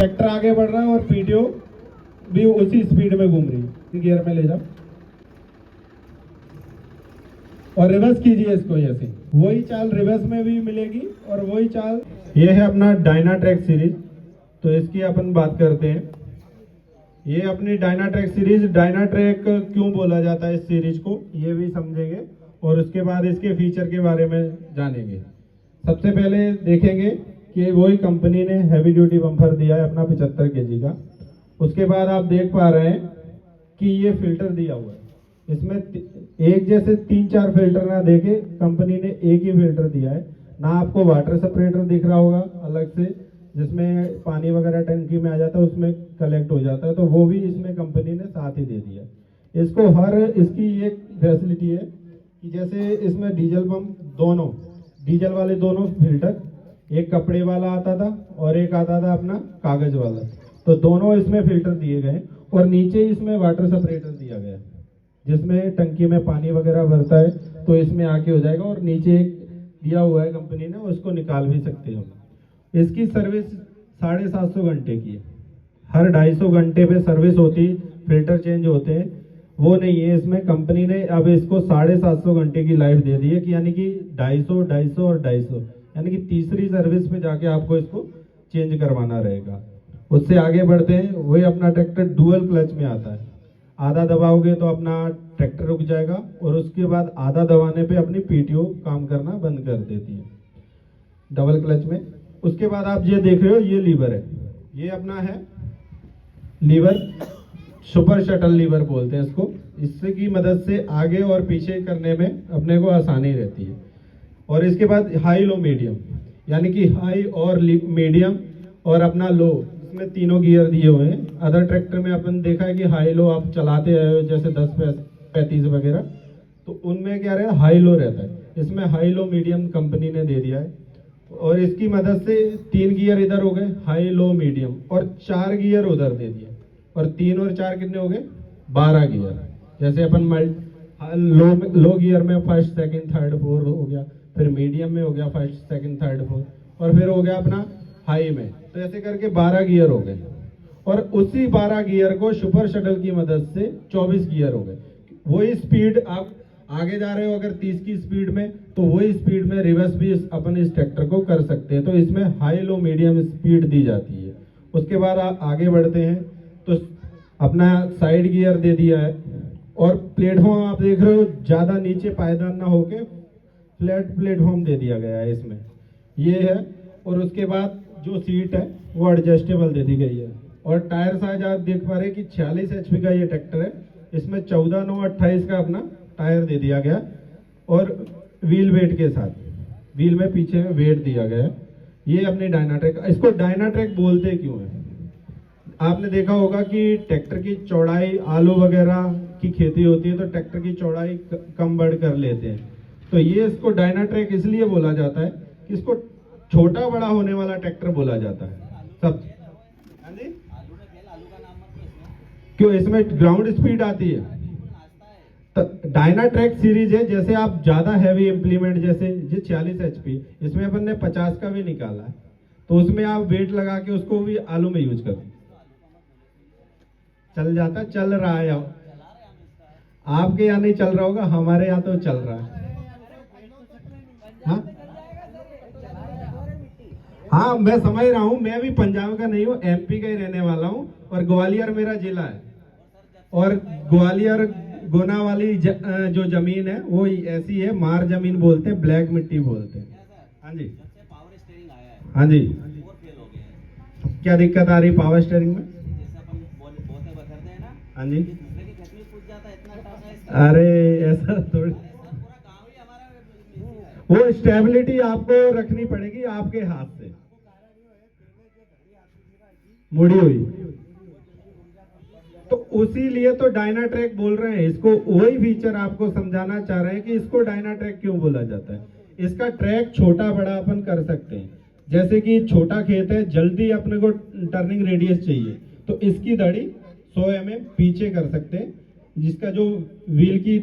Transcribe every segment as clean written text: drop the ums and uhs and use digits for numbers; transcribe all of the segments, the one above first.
Tractor आगे बढ़ रहा है और पीटीओ भी उसी स्पीड में घूम रही है। गियर में ले जाओ और रिवर्स कीजिए इसको, ऐसे वही चाल रिवर्स में भी मिलेगी और वही चाल। ये है अपना डायनाट्रैक सीरीज, तो इसकी अपन बात करते हैं। ये अपनी डायनाट्रैक सीरीज, डायनाट्रैक क्यों बोला जाता है इस सीरीज को, ये भी समझेंगे और उसके बाद इसके फीचर के बारे में जानेंगे। सबसे पहले देखेंगे कि वही कंपनी ने हैवी ड्यूटी बम्पर दिया है अपना 75 केजी का। उसके बाद आप देख पा रहे हैं कि ये फिल्टर दिया हुआ है, इसमें एक जैसे 3-4 फिल्टर ना देके कंपनी ने एक ही फिल्टर दिया है ना। आपको वाटर सेपरेटर दिख रहा होगा अलग से, जिसमें पानी वगैरह टंकी में आ जाता है, उसमें कलेक्ट हो जाता है, तो वो भी इसमें कंपनी ने साथ ही दे दिया है। इसको हर इसकी एक फैसिलिटी है कि जैसे इसमें डीजल पंप दोनों, डीजल वाले दोनों फिल्टर, एक कपड़े वाला आता था और एक आता था अपना कागज वाला, तो दोनों इसमें फिल्टर दिए गए और नीचे इसमें वाटर सेपरेटर दिया गया, जिसमें टंकी में पानी वगैरह भरता है तो इसमें आके हो जाएगा। और नीचे एक दिया हुआ है कंपनी ने, उसको निकाल भी सकते हो। इसकी सर्विस 750 घंटे की है, हर 250 घंटे पे सर्विस होती, फिल्टर चेंज होते हैं, वो नहीं है इसमें। कंपनी ने अब इसको 750 घंटे की लाइफ दे दी है कि यानी कि 250, 250 और 250, यानी कि तीसरी सर्विस पे जाके आपको इसको चेंज करवाना रहेगा। उससे आगे बढ़ते हैं, वही अपना ट्रैक्टर डुअल क्लच में आता है। आधा दबाओगे तो अपना ट्रैक्टर रुक जाएगा और उसके बाद आधा दबाने पे अपनी पीटीओ काम करना बंद कर देती है डबल क्लच में। उसके बाद आप ये देख रहे हो, ये लीवर है, ये अपना है लीवर, सुपर शटल लीवर बोलते हैं इसको। इससे की मदद से आगे और पीछे करने में अपने को आसानी रहती है। और इसके बाद हाई लो मीडियम, यानी कि हाई और मीडियम और अपना लो, इसमें तीनों गियर दिए हुए हैं। अदर ट्रैक्टर में अपन देखा है कि हाई लो आप चलाते आए हो, जैसे 10-35 वगैरह, तो उनमें क्या रहता है, हाई लो रहता है। इसमें हाई लो मीडियम कंपनी ने दे दिया है और इसकी मदद से 3 गियर इधर हो गए हाई लो मीडियम और 4 गियर उधर दे दिए, और 3 और 4 कितने हो गए, 12 गियर। जैसे अपन लो गियर में फर्स्ट सेकंड थर्ड फोर्थ हो गया, फिर मीडियम में हो गया फर्स्ट सेकंड थर्ड फोर्थ, और फिर हो गया अपना हाई में, तो ऐसे करके 12 गियर हो गए। और उसी 12 गियर को सुपर शटल की मदद से 24 गियर हो गए। वही स्पीड आप आगे जा रहे हो अगर 30 की स्पीड में, तो वही स्पीड में रिवर्स भी अपन इस ट्रैक्टर को कर सकते हैं। तो इसमें हाई लो मीडियम स्पीड दी जाती है। उसके बाद आप आगे बढ़ते हैं तो अपना साइड गियर दे दिया है और प्लेटफॉर्म आप देख रहे हो ज्यादा नीचे पायदान ना होके फ्लैट प्लेटफॉर्म दे दिया गया है इसमें, ये है। और उसके बाद जो सीट है वो एडजस्टेबल दे दी गई है। और टायर साइज आप देख पा रहे हैं कि 46 HP का ये ट्रैक्टर है, इसमें 14/9/28 का अपना टायर दे दिया गया और व्हील वेट के साथ, व्हील में पीछे में वेट दिया गया है। ये अपनी डायनाट्रैक, इसको डायनाट्रैक बोलते क्यों है, आपने देखा होगा कि ट्रैक्टर की चौड़ाई, आलू वगैरह की खेती होती है तो ट्रैक्टर की चौड़ाई कम बढ़ कर लेते हैं, तो ये इसको डायनाट्रैक इसलिए बोला जाता है कि इसको छोटा बड़ा होने वाला ट्रैक्टर बोला जाता है सब। क्यों, इसमें ग्राउंड स्पीड आती है। तो डायनाट्रैक सीरीज है, जैसे आप ज्यादा हैवी इंप्लीमेंट, जैसे ये 46 HP, इसमें अपन ने 50 का भी निकाला है, तो उसमें आप वेट लगा के उसको भी आलू में यूज कर चल जाता, चल रहा है। आपके यहाँ नहीं चल रहा होगा, हमारे यहाँ तो चल रहा है। हाँ हाँ, मैं समझ रहा हूँ, मैं भी पंजाब का नहीं हूँ, MP का ही रहने वाला हूँ और ग्वालियर मेरा जिला है। और ग्वालियर गुना वाली जो जमीन है वो ऐसी है, मार जमीन बोलते हैं, ब्लैक मिट्टी बोलते हैं। हाँ जी, हाँ जी। क्या दिक्कत आ रही पावर स्टीयरिंग में? हाँ जी, अरे ऐसा थोड़ी, वो स्टेबिलिटी आपको रखनी पड़ेगी आपके हाथ से, मुड़ी हुई, तो उसी लिए तो डायनाट्रैक बोल रहे हैं इसको। वही फीचर आपको समझाना चाह रहे हैं कि इसको डायनाट्रैक क्यों बोला जाता है। इसका ट्रैक छोटा बड़ा अपन कर सकते हैं, जैसे कि छोटा खेत है, जल्दी अपने को टर्निंग रेडियस चाहिए, तो इसकी धड़ी 100 mm पीछे कर सकते हैं, जिसका जो व्हील की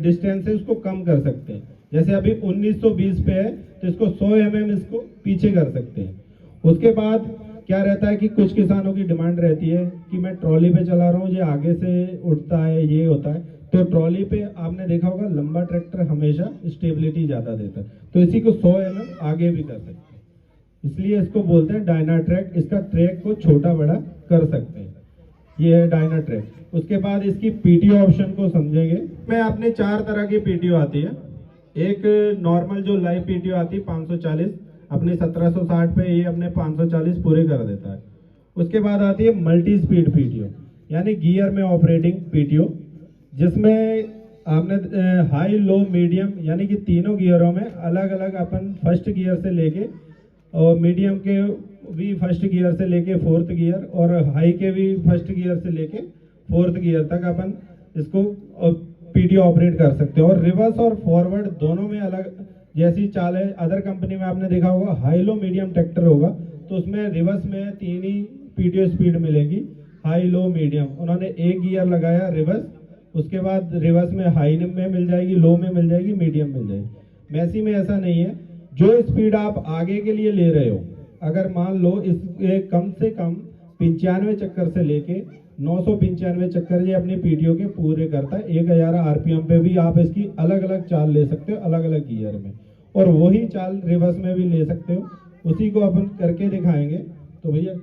डिस्टेंस है उसको कम कर सकते हैं। जैसे अभी 1920 पे है तो इसको 100 mm इसको पीछे कर सकते हैं। उसके बाद क्या रहता है कि कुछ किसानों की डिमांड रहती है कि मैं ट्रॉली पे चला रहा हूँ, ये आगे से उठता है, ये होता है। तो ट्रॉली पे आपने देखा होगा लंबा ट्रैक्टर हमेशा स्टेबिलिटी ज़्यादा देता है, तो इसी को 100 mm आगे भी कर सकते हैं, इसलिए इसको बोलते हैं डायना ट्रैक। इसका ट्रैक को छोटा बड़ा कर सकते हैं, ये है डायना ट्रैक। उसके बाद इसकी पीटीओ ऑप्शन को समझेंगे। मैं अपने 4 तरह की पीटीओ आती है। एक नॉर्मल जो लाइव पीटीओ आती है 540, अपने 1760 पे ये अपने 540 पूरे कर देता है। उसके बाद आती है मल्टी स्पीड पीटीओ, यानी गियर में ऑपरेटिंग पीटीओ, जिसमें आपने हाई लो मीडियम यानी कि तीनों गियरों में अलग अलग अपन फर्स्ट गियर से लेके और मीडियम के भी फर्स्ट गियर से लेके फोर्थ गियर और हाई के भी फर्स्ट गियर से लेके फोर्थ गियर तक अपन इसको पीटीओ ऑपरेट कर सकते हैं। और रिवर्स और फॉरवर्ड दोनों में अलग जैसी चाल है। अदर कंपनी में आपने देखा होगा हाई लो मीडियम ट्रैक्टर होगा तो उसमें रिवर्स में 3 ही पीटीओ स्पीड मिलेगी, हाई लो मीडियम। उन्होंने एक गियर लगाया रिवर्स, उसके बाद रिवर्स में हाई में मिल जाएगी, लो में मिल जाएगी, मीडियम मिल जाएगी। मैसी में ऐसा नहीं है, जो स्पीड आप आगे के लिए ले रहे हो, अगर मान लो इस कम से कम 95 चक्कर से लेके 995 चक्कर ये अपनी पीटीओ के पूरे करता है। 1000 आरपीएम पे भी आप इसकी अलग अलग चाल ले सकते हो अलग अलग गियर में, और वही चाल रिवर्स में भी ले सकते हो। उसी को अपन करके दिखाएंगे। तो भैया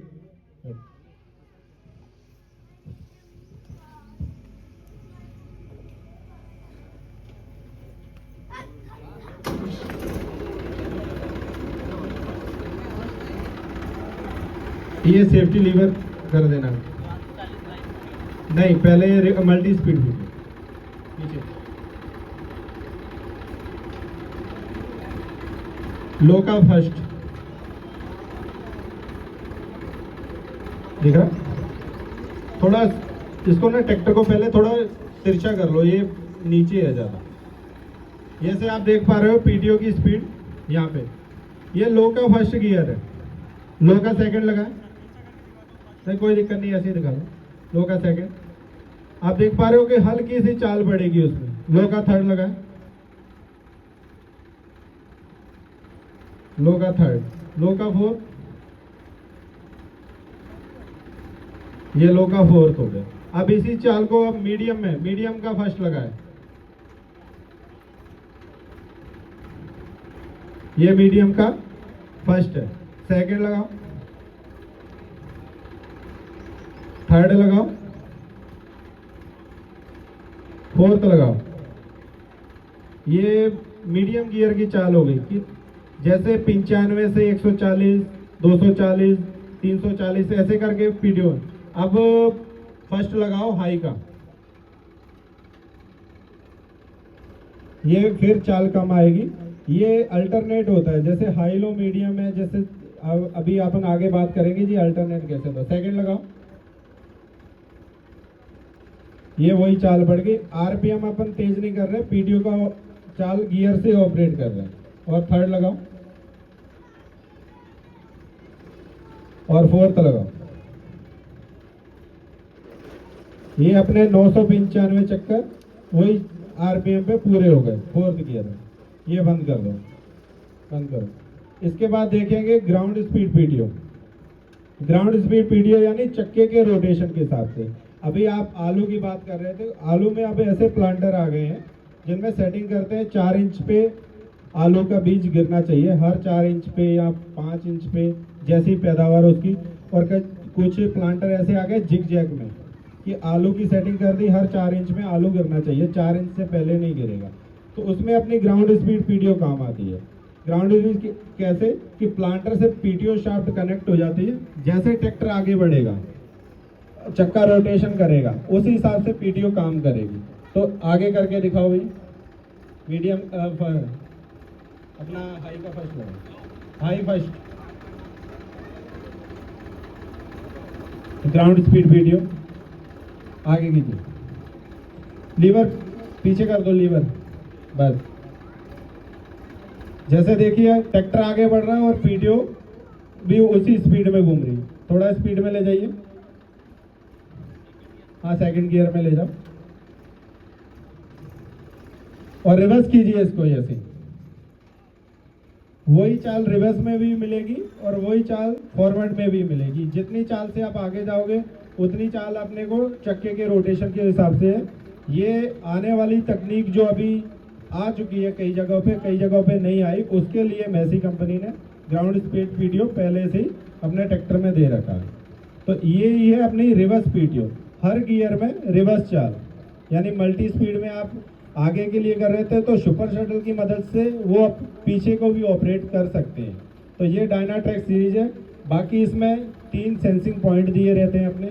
ये सेफ्टी लीवर कर देना, नहीं पहले मल्टी स्पीड नीचे लो का फर्स्ट दिख रहा। थोड़ा इसको ना ट्रैक्टर को पहले थोड़ा तिरछा कर लो, ये नीचे है ज़्यादा। जैसे आप देख पा रहे हो पीटीओ की स्पीड यहाँ पे, ये लो का फर्स्ट गियर है, लो का सेकंड लगा, नहीं कोई दिक्कत नहीं, ऐसे ही दिखा लो। लो का सेकंड आप देख पा रहे हो कि हल्की सी चाल बढ़ेगी उसमें। लो का थर्ड लगा, लो का थर्ड, लो का फोर्थ, ये लो का फोर्थ हो गया। अब इसी चाल को अब मीडियम में, मीडियम का फर्स्ट लगाए, ये मीडियम का फर्स्ट है, सेकंड लगाओ, थर्ड लगाओ, फोर्थ लगाओ। ये मीडियम गियर की चाल हो गई कि जैसे 95 से 140, 240, 340 ऐसे करके पीटीओ। अब फर्स्ट लगाओ हाई का, ये फिर चाल कम आएगी। ये अल्टरनेट होता है, जैसे हाई लो मीडियम है, जैसे अभी अपन आगे बात करेंगे जी अल्टरनेट कैसे होता है। सेकंड लगाओ, ये वही चाल बढ़ गई। आरपीएम अपन तेज नहीं कर रहे, पीटीओ का चाल गियर से ऑपरेट कर रहे हैं। और थर्ड लगाओ और फोर्थ लगाओ, ये अपने 995 चक्कर वही आरपीएम पे पूरे हो गए फोर्थ गियर में। ये बंद कर दो, बंद करो। इसके बाद देखेंगे ground speed PTO. Ground speed PTO यानी चक्के के रोटेशन के हिसाब से। अभी आप आलू की बात कर रहे थे, आलू में अब ऐसे प्लांटर आ गए हैं जिनमें सेटिंग करते हैं 4 इंच पे आलू का बीज गिरना चाहिए, हर 4 इंच पे या 5 इंच पे, जैसी पैदावार उसकी। और कुछ प्लांटर ऐसे आ गए जिग जैग में कि आलू की सेटिंग कर दी, हर 4 इंच में आलू गिरना चाहिए, 4 इंच से पहले नहीं गिरेगा। तो उसमें अपनी ग्राउंड स्पीड पीटीओ काम आती है। ग्राउंड स्पीड कैसे कि प्लांटर से पीटीओ शाफ्ट कनेक्ट हो जाती है, जैसे ट्रैक्टर आगे बढ़ेगा चक्का रोटेशन करेगा उसी हिसाब से पीटीओ काम करेगी। तो आगे करके दिखाओ भाई। मीडियम अपना हाई का फर्स्ट लगा, high first, ground speed PTO आगे कीजिए, लीवर पीछे कर दो, लीवर बस। जैसे देखिए ट्रैक्टर आगे बढ़ रहा है और पीटीओ भी उसी स्पीड में घूम रही है। थोड़ा स्पीड में ले जाइए, हाँ सेकंड गियर में ले जाओ और रिवर्स कीजिए इसको ऐसे। वही चाल रिवर्स में भी मिलेगी और वही चाल फॉरवर्ड में भी मिलेगी। जितनी चाल से आप आगे जाओगे उतनी चाल अपने को चक्के के रोटेशन के हिसाब से है। ये आने वाली तकनीक जो अभी आ चुकी है कई जगहों पे नहीं आई, उसके लिए मैसी कंपनी ने ग्राउंड स्पीड पीटीओ पहले से ही अपने ट्रैक्टर में दे रखा है। तो ये है अपनी रिवर्स पीटीओ, हर गियर में रिवर्स चाल, यानी मल्टी स्पीड में आप आगे के लिए कर रहे थे तो सुपर शटल की मदद से वो पीछे को भी ऑपरेट कर सकते हैं। तो ये डायनाट्रैक सीरीज है। बाकी इसमें 3 सेंसिंग पॉइंट दिए रहते हैं अपने,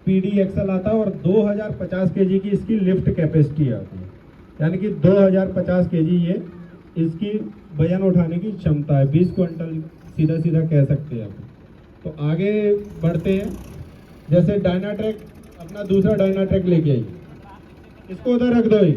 पीडी एक्सल आता है और 2050 केजी की इसकी लिफ्ट कैपेसिटी आती है, यानी कि 2050 केजी ये इसकी वजन उठाने की क्षमता है, 20 क्विंटल सीधा सीधा कह सकते हैं आप। तो आगे बढ़ते हैं। जैसे डायनाट्रैक अपना दूसरा डायनाट्रैक लेके आई, इसको उधर रख दो ही।